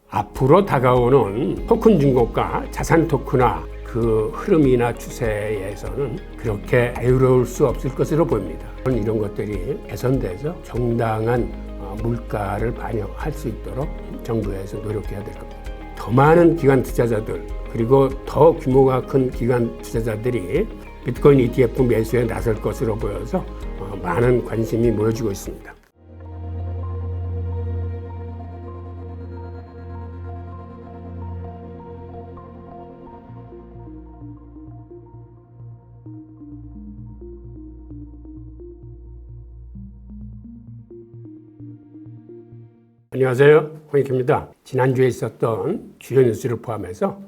앞으로 다가오는 토큰 중고가, 자산 토큰화 그 흐름이나 추세에서는 그렇게 자유로울 수 없을 것으로 보입니다. 이런 것들이 개선돼서 정당한 물가를 반영할 수 있도록 정부에서 노력해야 될 겁니다. 더 많은 기관 투자자들 그리고 더 규모가 큰 기관 투자자들이 비트코인 ETF 매수에 나설 것으로 보여서 많은 관심이 모여지고 있습니다. 안녕하세요, 홍익희입니다. 지난주에 있었던 주요 뉴스를 포함해서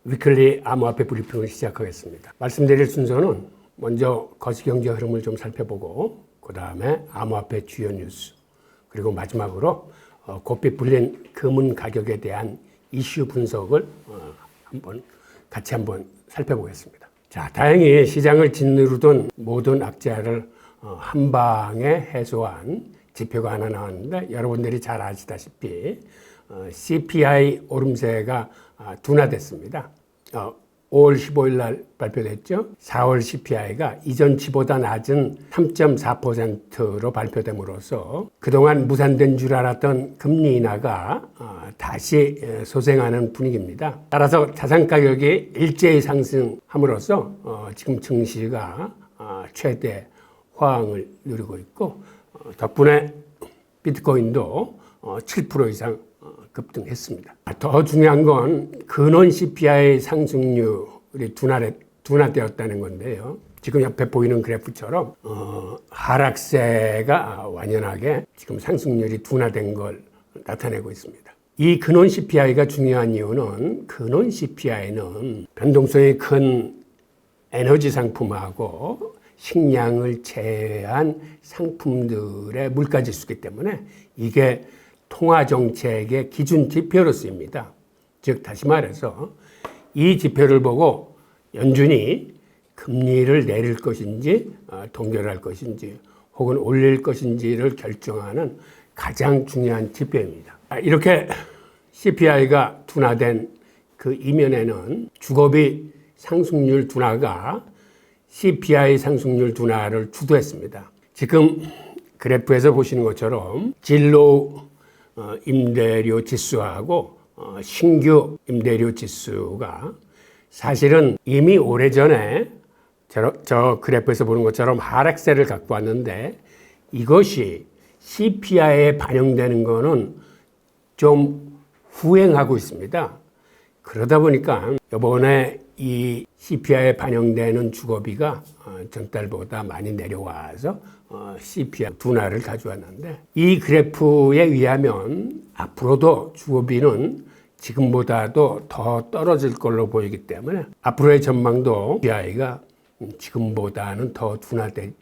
위클리 암호화폐 브리핑을 시작하겠습니다. 말씀드릴 순서는 먼저 거시경제 흐름을 좀 살펴보고 그 다음에 암호화폐 주요 뉴스 그리고 마지막으로 고삐 불린 금은 가격에 대한 이슈 분석을 같이 한번 살펴보겠습니다. 자, 다행히 시장을 짓누르던 모든 악재를 한 방에 해소한 지표가 하나 나왔는데 여러분들이 잘 아시다시피 CPI 오름세가 둔화됐습니다. 5월 15일 날 발표됐죠. 4월 CPI가 이전치보다 낮은 3.4%로 발표됨으로써 그동안 무산된 줄 알았던 금리 인하가 다시 소생하는 분위기입니다. 따라서 자산 가격이 일제히 상승함으로써 지금 증시가 최대 호황을 누리고 있고 덕분에 비트코인도 7% 이상 급등했습니다. 더 중요한 건 근원 CPI 상승률이 둔화되었다는 건데요. 지금 옆에 보이는 그래프처럼 하락세가 완연하게 지금 상승률이 둔화된 걸 나타내고 있습니다. 이 근원 CPI가 중요한 이유는 근원 CPI는 변동성이 큰 에너지 상품하고 식량을 제외한 상품들의 물가지수이기 때문에 이게 통화정책의 기준 지표로 쓰입니다. 즉 다시 말해서 이 지표를 보고 연준이 금리를 내릴 것인지 동결할 것인지 혹은 올릴 것인지를 결정하는 가장 중요한 지표입니다. 이렇게 CPI가 둔화된 그 이면에는 주거비 상승률 둔화가 CPI 상승률 둔화를 주도했습니다. 지금 그래프에서 보시는 것처럼 진로 임대료 지수하고 신규 임대료 지수가 사실은 이미 오래전에 저 그래프에서 보는 것처럼 하락세를 갖고 왔는데 이것이 CPI에 반영되는 거는 좀 후행하고 있습니다. 그러다 보니까 이번에 이 CPI에 반영되는 주거비가 전달보다 많이 내려와서 CPI 둔화를 가져왔는데 이 그래프에 의하면 앞으로도 주거비는 지금보다도 더 떨어질 걸로 보이기 때문에 앞으로의 전망도 CPI가 지금보다는 더 둔화될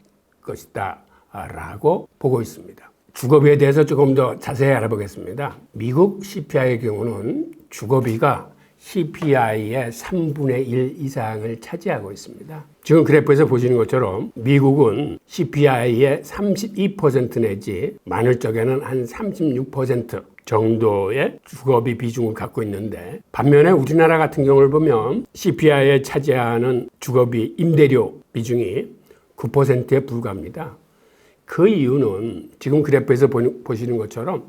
것이다 라고 보고 있습니다. 주거비에 대해서 조금 더 자세히 알아보겠습니다. 미국 CPI의 경우는 주거비가 CPI의 3분의 1 이상을 차지하고 있습니다. 지금 그래프에서 보시는 것처럼 미국은 CPI의 32% 내지 많을 적에는 한 36% 정도의 주거비 비중을 갖고 있는데 반면에 우리나라 같은 경우를 보면 CPI에 차지하는 주거비 임대료 비중이 9%에 불과합니다. 그 이유는 지금 그래프에서 보시는 것처럼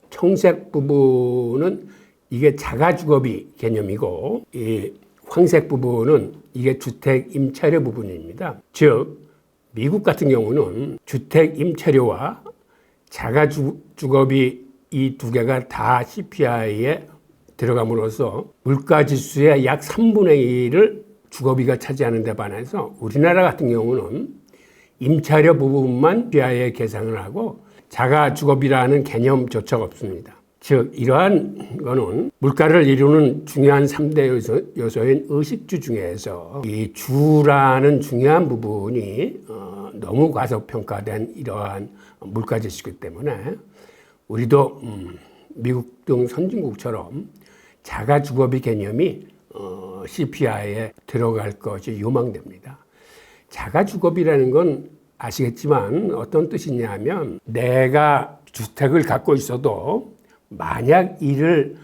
청색 부분은 이게 자가주거비 개념이고 이 황색 부분은 이게 주택 임차료 부분입니다. 즉 미국 같은 경우는 주택 임차료와 자가주거비 이 두 개가 다 CPI에 들어감으로써 물가지수의 약 3분의 1을 주거비가 차지하는 데 반해서 우리나라 같은 경우는 임차료 부분만 CPI에 계산을 하고 자가주거비라는 개념조차 없습니다. 즉 이러한 거는 물가를 이루는 중요한 3대 요소인 의식주 중에서 이 주라는 중요한 부분이 너무 과소평가된 이러한 물가지수이기 때문에 우리도 미국 등 선진국처럼 자가주거비 개념이 CPI에 들어갈 것이 요망됩니다. 자가주거비라는 건 아시겠지만 어떤 뜻이냐면 내가 주택을 갖고 있어도 만약 이를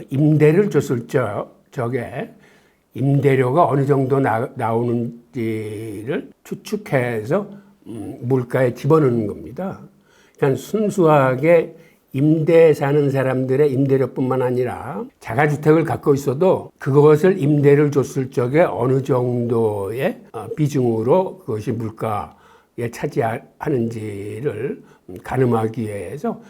임대를 줬을 적에 임대료가 어느 정도 나오는지를 추측해서 물가에 집어넣는 겁니다. 그러니까 순수하게 임대 사는 사람들의 임대료뿐만 아니라 자가주택을 갖고 있어도 그것을 임대를 줬을 적에 어느 정도의 비중으로 그것이 물가에 차지하는지를 가늠하기 위해서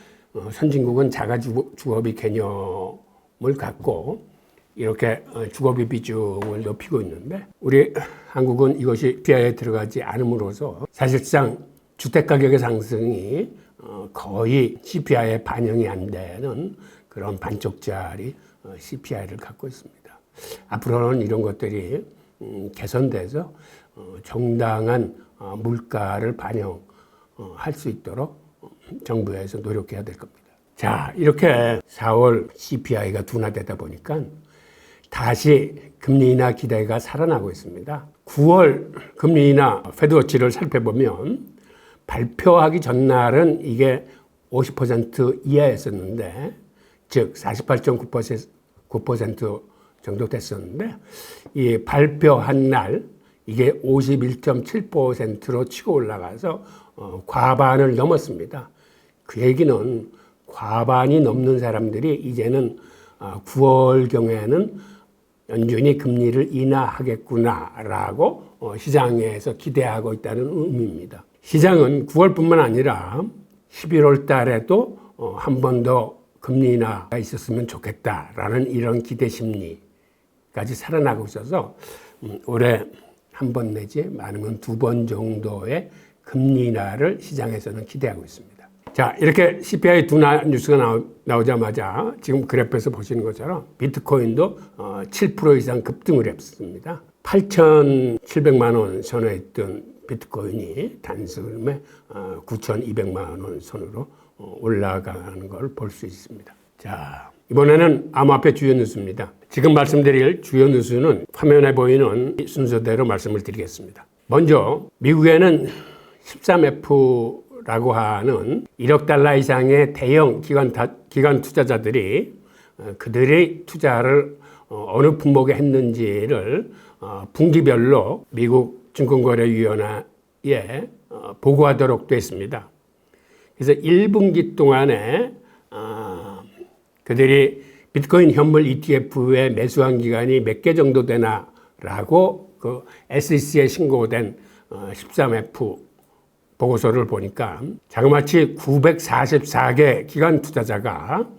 선진국은 자가주거비 개념을 갖고 이렇게 주거비 비중을 높이고 있는데, 우리 한국은 이것이 CPI에 들어가지 않음으로써 사실상 주택가격의 상승이 거의 CPI에 반영이 안 되는 그런 반쪽짜리 CPI를 갖고 있습니다. 앞으로는 이런 것들이 개선돼서 정당한 물가를 반영할 수 있도록 정부에서 노력해야 될 겁니다. 자, 이렇게 4월 CPI가 둔화되다 보니까 다시 금리 인하 기대가 살아나고 있습니다. 9월 금리 인하 패드워치를 살펴보면 발표하기 전날은 이게 50% 이하였었는데, 즉 48.9% 정도 됐었는데, 이 발표한 날 이게 51.7%로 치고 올라가서 과반을 넘었습니다. 그 얘기는 과반이 넘는 사람들이 이제는 9월경에는 연준이 금리를 인하하겠구나라고 시장에서 기대하고 있다는 의미입니다. 시장은 9월뿐만 아니라 11월 달에도 한 번 더 금리 인하가 있었으면 좋겠다라는 이런 기대 심리까지 살아나고 있어서 올해 한 번 내지 많으면 2번 정도의 금리 인하를 시장에서는 기대하고 있습니다. 자, 이렇게 CPI 둔화 뉴스가 나오자마자 지금 그래프에서 보시는 것처럼 비트코인도 7% 이상 급등을 했습니다. 8,700만 원 선에 있던 비트코인이 단숨에 9,200만 원 선으로 올라가는 걸 볼 수 있습니다. 자, 이번에는 암호화폐 주요 뉴스입니다. 지금 말씀드릴 주요 뉴스는 화면에 보이는 순서대로 말씀을 드리겠습니다. 먼저 미국에는 13F라고 하는 1억 달러 이상의 대형 기관 투자자들이 그들의 투자를 어느 품목에 했는지를 분기별로 미국 증권거래위원회에 보고하도록 됐습니다. 그래서 1분기 동안에 그들이 비트코인 현물 ETF에 매수한 기간이 몇 개 정도 되나라고 그 SEC에 신고된 13F 보고서를 보니까 자그마치 944개 기관 투자자가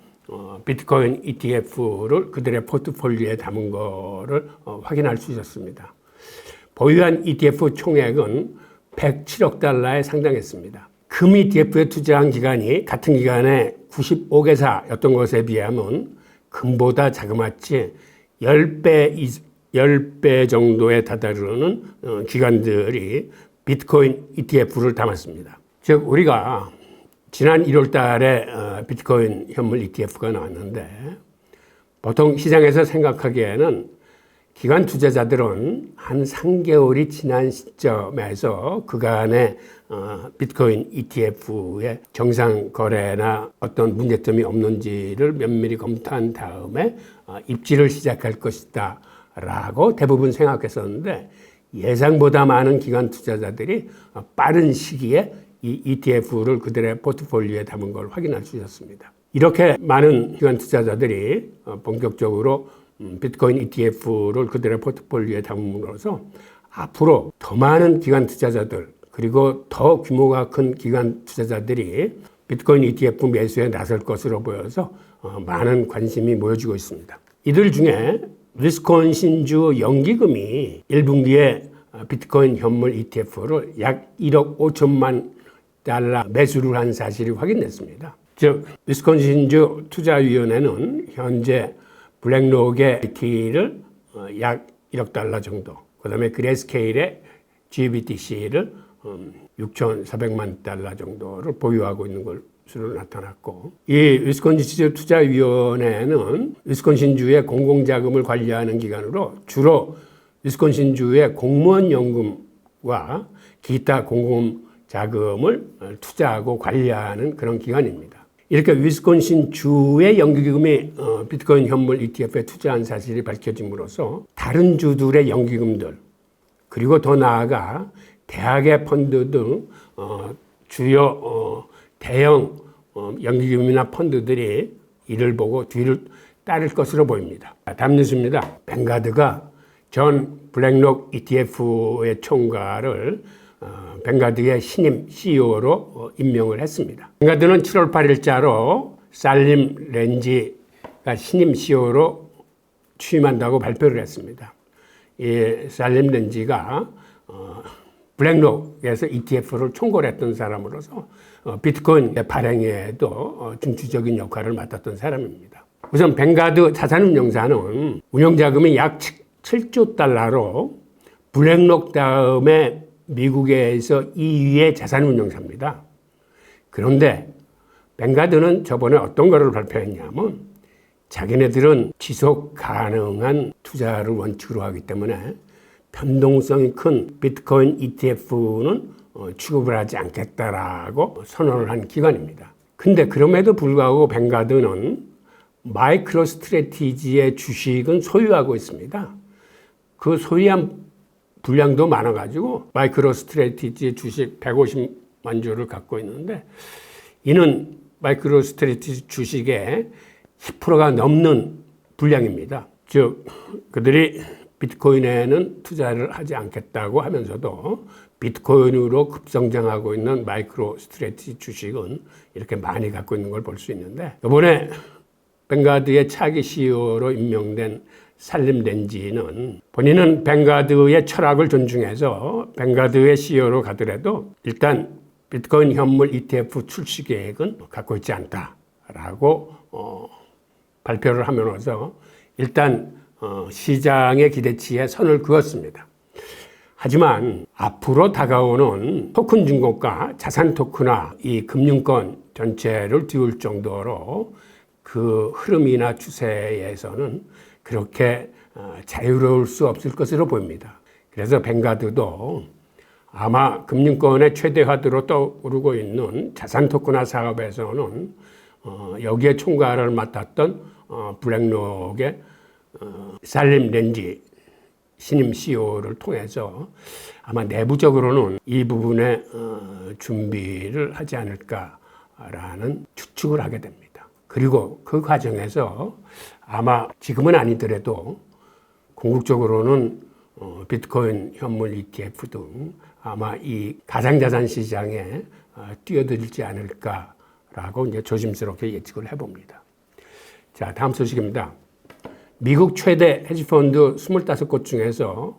비트코인 ETF를 그들의 포트폴리오에 담은 거를 확인할 수 있었습니다. 보유한 ETF 총액은 107억 달러에 상당했습니다. 금 ETF에 투자한 기간이 같은 기간에 95개사였던 것에 비하면 금보다 자그마치 10배 정도에 다다르는 기관들이 비트코인 ETF를 담았습니다. 즉 우리가 지난 1월 달에 비트코인 현물 ETF가 나왔는데, 보통 시장에서 생각하기에는 기관 투자자들은 한 3개월이 지난 시점에서 그간의 비트코인 ETF의 정상 거래나 어떤 문제점이 없는지를 면밀히 검토한 다음에 입지를 시작할 것이다 라고 대부분 생각했었는데, 예상보다 많은 기관 투자자들이 빠른 시기에 이 ETF를 그들의 포트폴리오에 담은 걸 확인할 수 있었습니다. 이렇게 많은 기관 투자자들이 본격적으로 비트코인 ETF를 그들의 포트폴리오에 담음으로써 앞으로 더 많은 기관 투자자들, 그리고 더 규모가 큰 기관 투자자들이 비트코인 ETF 매수에 나설 것으로 보여서 많은 관심이 모여지고 있습니다. 이들 중에 위스콘신주 연기금이 1분기에 비트코인 현물 ETF를 약 1억 5천만 달러 매수를 한 사실이 확인됐습니다. 즉 위스콘신주 투자위원회는 현재 블랙록의 ET를 약 1억 달러 정도, 그 다음에 그레스케일의 GBTC를 6,400만 달러 정도를 보유하고 있는 것으로 나타났고, 이 위스콘신 투자위원회는 위스콘신주의 공공자금을 관리하는 기관으로 주로 위스콘신주의 공무원 연금과 기타 공공자금을 투자하고 관리하는 그런 기관입니다. 이렇게 위스콘신 주의 연기금이 비트코인 현물 ETF에 투자한 사실이 밝혀짐으로써 다른 주들의 연기금들, 그리고 더 나아가 대학의 펀드 등 주요 대형 연기금이나 펀드들이 이를 보고 뒤를 따를 것으로 보입니다. 다음 뉴스입니다. 뱅가드가 전 블랙록 ETF의 총괄을 뱅가드의 신임 CEO로 임명을 했습니다. 뱅가드는 7월 8일자로 살림 렌지가 신임 CEO로 취임한다고 발표를 했습니다. 이 살림 렌지가 블랙록에서 ETF를 총괄했던 사람으로서 비트코인 발행에도 중추적인 역할을 맡았던 사람입니다. 우선 뱅가드 자산운용사는 운용자금이 약 7조 달러로 블랙록 다음에 미국에서 2위의 자산운용사입니다. 그런데 뱅가드는 저번에 어떤 거를 발표했냐면 자기네들은 지속 가능한 투자를 원칙으로 하기 때문에 변동성이 큰 비트코인 ETF는 취급을 하지 않겠다라고 선언을 한 기관입니다. 근데 그럼에도 불구하고 뱅가드는 마이크로 스트래티지의 주식은 소유하고 있습니다. 그 소유한 분량도 많아가지고 마이크로 스트래티지의 주식 150만 주를 갖고 있는데 이는 마이크로 스트래티지 주식의 10%가 넘는 분량입니다. 즉 그들이 비트코인에는 투자를 하지 않겠다고 하면서도 비트코인으로 급성장하고 있는 마이크로 스트래티지 주식은 이렇게 많이 갖고 있는 걸 볼 수 있는데 이번에 뱅가드의 차기 CEO로 임명된 살림 렌지는 본인은 뱅가드의 철학을 존중해서 뱅가드의 CEO로 가더라도 일단 비트코인 현물 ETF 출시 계획은 갖고 있지 않다라고 발표를 하면서 일단 시장의 기대치에 선을 그었습니다. 하지만 앞으로 다가오는 토큰 중고가, 자산 토큰화, 이 금융권 전체를 띄울 정도로 그 흐름이나 추세에서는 그렇게 자유로울 수 없을 것으로 보입니다. 그래서 뱅가드도 아마 금융권의 최대화두로 떠오르고 있는 자산 토큰화 사업에서는 여기에 총괄을 맡았던 블랙록의 살림 렌지 신임 CEO를 통해서 아마 내부적으로는 이 부분에 준비를 하지 않을까라는 추측을 하게 됩니다. 그리고 그 과정에서 아마 지금은 아니더라도 궁극적으로는 비트코인 현물 ETF 등 아마 이 가상자산 시장에 뛰어들지 않을까라고 이제 조심스럽게 예측을 해봅니다. 자, 다음 소식입니다. 미국 최대 헤지펀드 25곳 중에서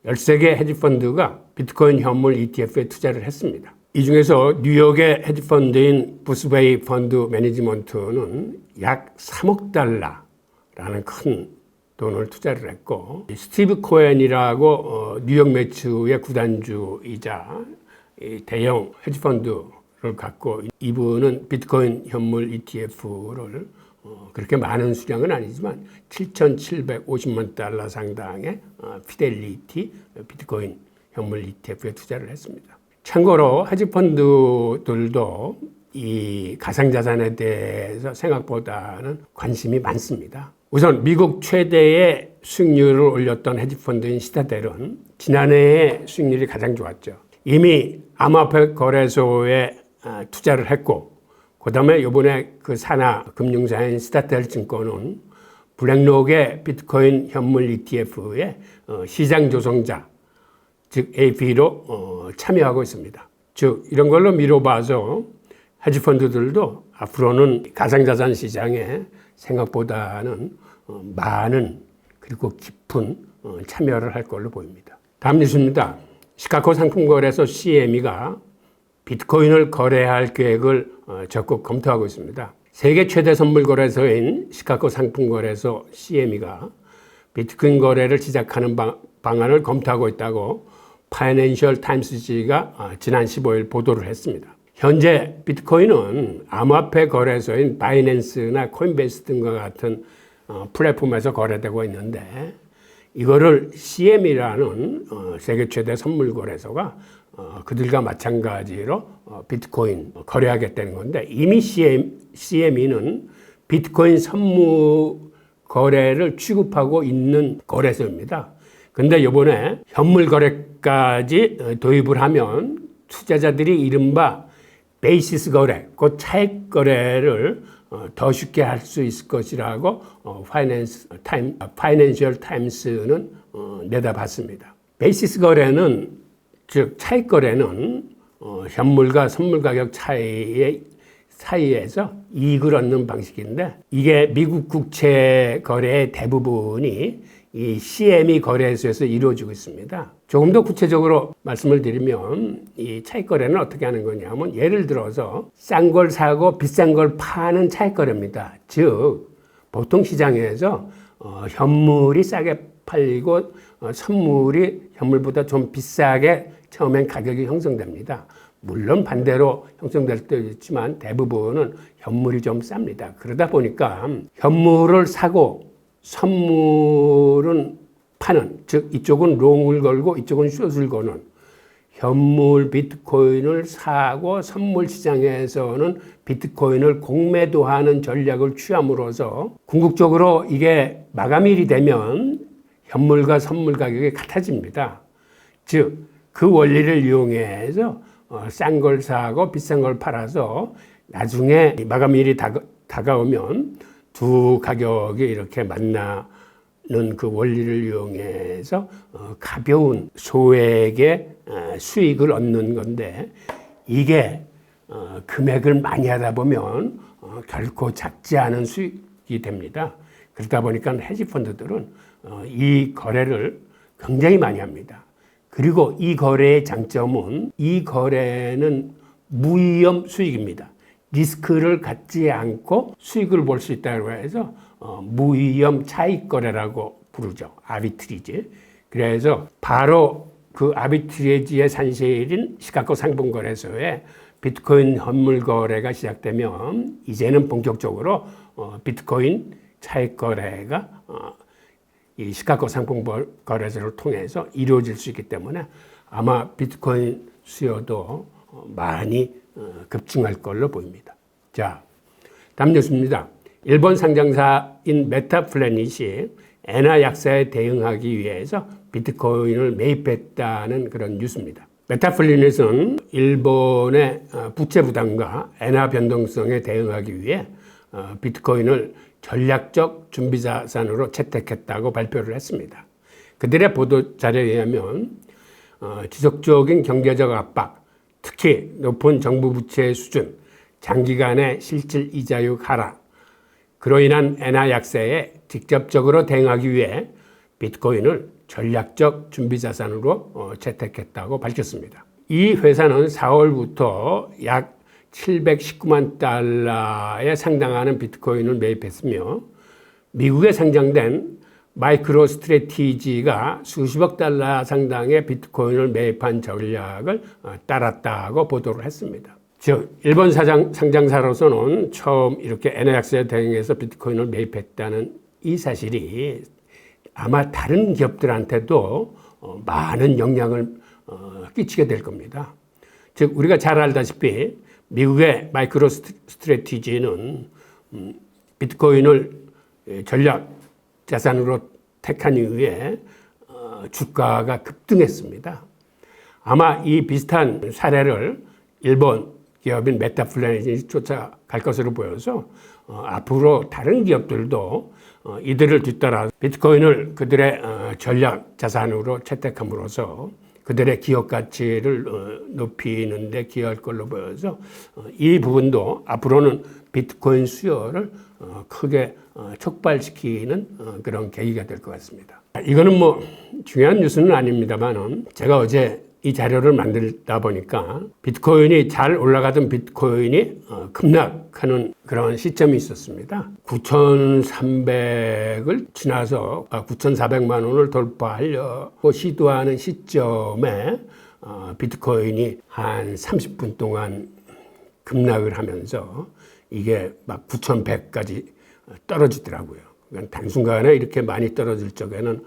13개 헤지펀드가 비트코인 현물 ETF에 투자를 했습니다. 이 중에서 뉴욕의 헤지펀드인 부스베이 펀드 매니지먼트는 약 3억 달러라는 큰 돈을 투자를 했고, 스티브 코엔이라고 뉴욕 매츠의 구단주이자 대형 헤지펀드를 갖고 이분은 비트코인 현물 ETF를 그렇게 많은 수량은 아니지만 7,750만 달러 상당의 피델리티 비트코인 현물 ETF에 투자를 했습니다. 참고로 헤지펀드들도 이 가상자산에 대해서 생각보다는 관심이 많습니다. 우선 미국 최대의 수익률을 올렸던 헤지펀드인 시타델은 지난해에 수익률이 가장 좋았죠. 이미 암호화폐 거래소에 투자를 했고, 그 다음에 이번에 그 산하 금융사인 시타델 증권은 블랙록의 비트코인 현물 ETF의 시장 조성자, 즉 AP로 참여하고 있습니다. 즉 이런 걸로 미뤄봐서 헤지펀드들도 앞으로는 가상자산 시장에 생각보다는 많은 그리고 깊은 참여를 할 걸로 보입니다. 다음 뉴스입니다. 시카고 상품거래소 CME가 비트코인을 거래할 계획을 적극 검토하고 있습니다. 세계 최대 선물 거래소인 시카고 상품거래소 CME가 비트코인 거래를 시작하는 방안을 검토하고 있다고 파이낸셜 타임스지가 지난 15일 보도를 했습니다. 현재 비트코인은 암호화폐 거래소인 바이낸스나 코인베이스 등과 같은 플랫폼에서 거래되고 있는데, 이거를 CM이라는 세계 최대 선물 거래소가 그들과 마찬가지로 비트코인 거래하겠다는 건데, 이미 CME는 비트코인 선물 거래를 취급하고 있는 거래소입니다. 근데 이번에 현물 거래까지 도입을 하면 투자자들이 이른바 베이시스 거래, 곧 차익 거래를 더 쉽게 할 수 있을 것이라고 파이낸셜 타임스는 내다봤습니다. 베이시스 거래는, 즉 차익 거래는 현물과 선물 가격 사이에서 이익을 얻는 방식인데, 이게 미국 국채 거래의 대부분이 이 CME 거래소에서 이루어지고 있습니다. 조금 더 구체적으로 말씀을 드리면 이 차익 거래는 어떻게 하는 거냐면, 예를 들어서 싼 걸 사고 비싼 걸 파는 차익 거래입니다. 즉 보통 시장에서 현물이 싸게 팔리고 선물이 현물보다 좀 비싸게 처음엔 가격이 형성됩니다. 물론 반대로 형성될 때도 있지만 대부분은 현물이 좀 쌉니다. 그러다 보니까 현물을 사고 선물은 파는, 즉 이쪽은 롱을 걸고 이쪽은 숏을 거는, 현물 비트코인을 사고 선물 시장에서는 비트코인을 공매도하는 전략을 취함으로써 궁극적으로 이게 마감일이 되면 현물과 선물 가격이 같아집니다. 즉 그 원리를 이용해서 싼 걸 사고 비싼 걸 팔아서 나중에 마감일이 다가오면 두 가격이 이렇게 만나는 그 원리를 이용해서 가벼운 소액의 수익을 얻는 건데, 이게 금액을 많이 하다 보면 결코 작지 않은 수익이 됩니다. 그러다 보니까 헤지펀드들은 이 거래를 굉장히 많이 합니다. 그리고 이 거래의 장점은, 이 거래는 무위험 수익입니다. 리스크를 갖지 않고 수익을 볼 수 있다고 해서 무위험 차익 거래라고 부르죠. 아비트리지. 그래서 바로 그 아비트리지의 산실인 시카고 상품거래소에 비트코인 현물 거래가 시작되면 이제는 본격적으로 비트코인 차익 거래가 이 시카고 상품거래소를 통해서 이루어질 수 있기 때문에 아마 비트코인 수요도 많이 급증할 걸로 보입니다. 자, 다음 뉴스입니다. 일본 상장사인 메타플래닛이 엔화 약세에 대응하기 위해서 비트코인을 매입했다는 그런 뉴스입니다. 메타플래닛은 일본의 부채 부담과 엔화 변동성에 대응하기 위해 비트코인을 전략적 준비자산으로 채택했다고 발표를 했습니다. 그들의 보도 자료에 의하면 지속적인 경제적 압박, 특히 높은 정부 부채 수준, 장기간의 실질 이자율 하락, 그로 인한 엔화 약세에 직접적으로 대응하기 위해 비트코인을 전략적 준비자산으로 채택했다고 밝혔습니다. 이 회사는 4월부터 약 719만 달러에 상당하는 비트코인을 매입했으며, 미국에 상장된 마이크로 스트래티지가 수십억 달러 상당의 비트코인을 매입한 전략을 따랐다고 보도를 했습니다. 즉 일본 상장사로서는 처음 이렇게 엔화 약세에 대응해서 비트코인을 매입했다는 이 사실이 아마 다른 기업들한테도 많은 영향을 끼치게 될 겁니다. 즉 우리가 잘 알다시피 미국의 마이크로 스트래티지는 비트코인을 전략 자산으로 택한 이후에 주가가 급등했습니다. 아마 이 비슷한 사례를 일본 기업인 메타플래닛이 쫓아갈 것으로 보여서 앞으로 다른 기업들도 이들을 뒤따라 비트코인을 그들의 전략 자산으로 채택함으로써 그들의 기업 가치를 높이는 데 기여할 걸로 보여서 이 부분도 앞으로는 비트코인 수요를 크게 촉발시키는 그런 계기가 될 것 같습니다. 이거는 뭐 중요한 뉴스는 아닙니다만, 제가 어제 이 자료를 만들다 보니까 비트코인이 잘 올라가던 비트코인이 급락하는 그런 시점이 있었습니다. 9,300을 지나서 9,400만 원을 돌파하려고 시도하는 시점에 비트코인이 한 30분 동안 급락을 하면서 이게 막 9,100까지 떨어지더라고요. 그러니까 단순간에 이렇게 많이 떨어질 적에는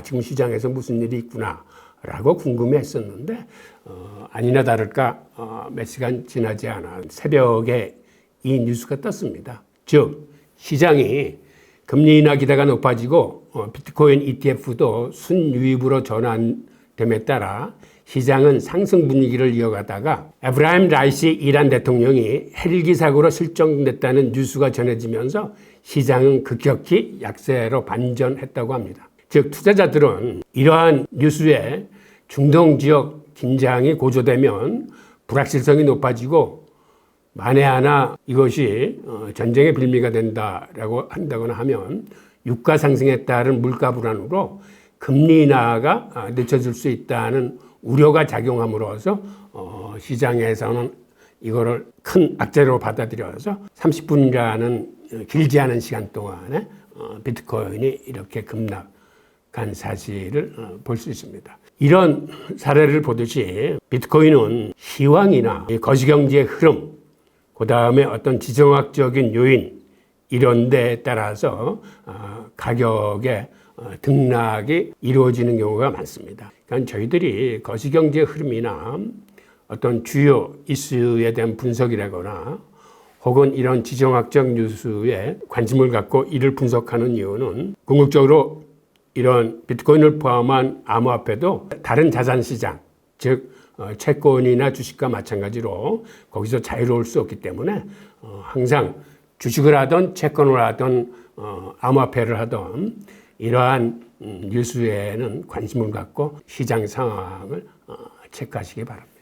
지금 시장에서 무슨 일이 있구나 라고 궁금해했었는데 아니나 다를까 몇 시간 지나지 않아 새벽에 이 뉴스가 떴습니다. 즉 시장이 금리 인하 기대가 높아지고 비트코인 ETF도 순유입으로 전환됨에 따라 시장은 상승 분위기를 이어가다가 에브라임 라이시 이란 대통령이 헬기 사고로 실종됐다는 뉴스가 전해지면서 시장은 급격히 약세로 반전했다고 합니다. 즉 투자자들은 이러한 뉴스에 중동 지역 긴장이 고조되면 불확실성이 높아지고 만에 하나 이것이 전쟁의 빌미가 된다라고 한다거나 하면 유가 상승에 따른 물가 불안으로 금리 인하가 늦춰질 수 있다는 우려가 작용함으로써 시장에서는 이거를 큰 악재로 받아들여서 30분이라는 길지 않은 시간 동안에 비트코인이 이렇게 급락한 사실을 볼 수 있습니다. 이런 사례를 보듯이 비트코인은 시황이나 거시경제의 흐름, 그 다음에 어떤 지정학적인 요인 이런 데에 따라서 가격의 등락이 이루어지는 경우가 많습니다. 그러니까 저희들이 거시경제 흐름이나 어떤 주요 이슈에 대한 분석이라거나 혹은 이런 지정학적 뉴스에 관심을 갖고 이를 분석하는 이유는 궁극적으로 이런 비트코인을 포함한 암호화폐도 다른 자산시장, 즉 채권이나 주식과 마찬가지로 거기서 자유로울 수 없기 때문에 항상 주식을 하던 채권을 하던 암호화폐를 하던 이러한 뉴스에는 관심을 갖고 시장 상황을 체크하시기 바랍니다.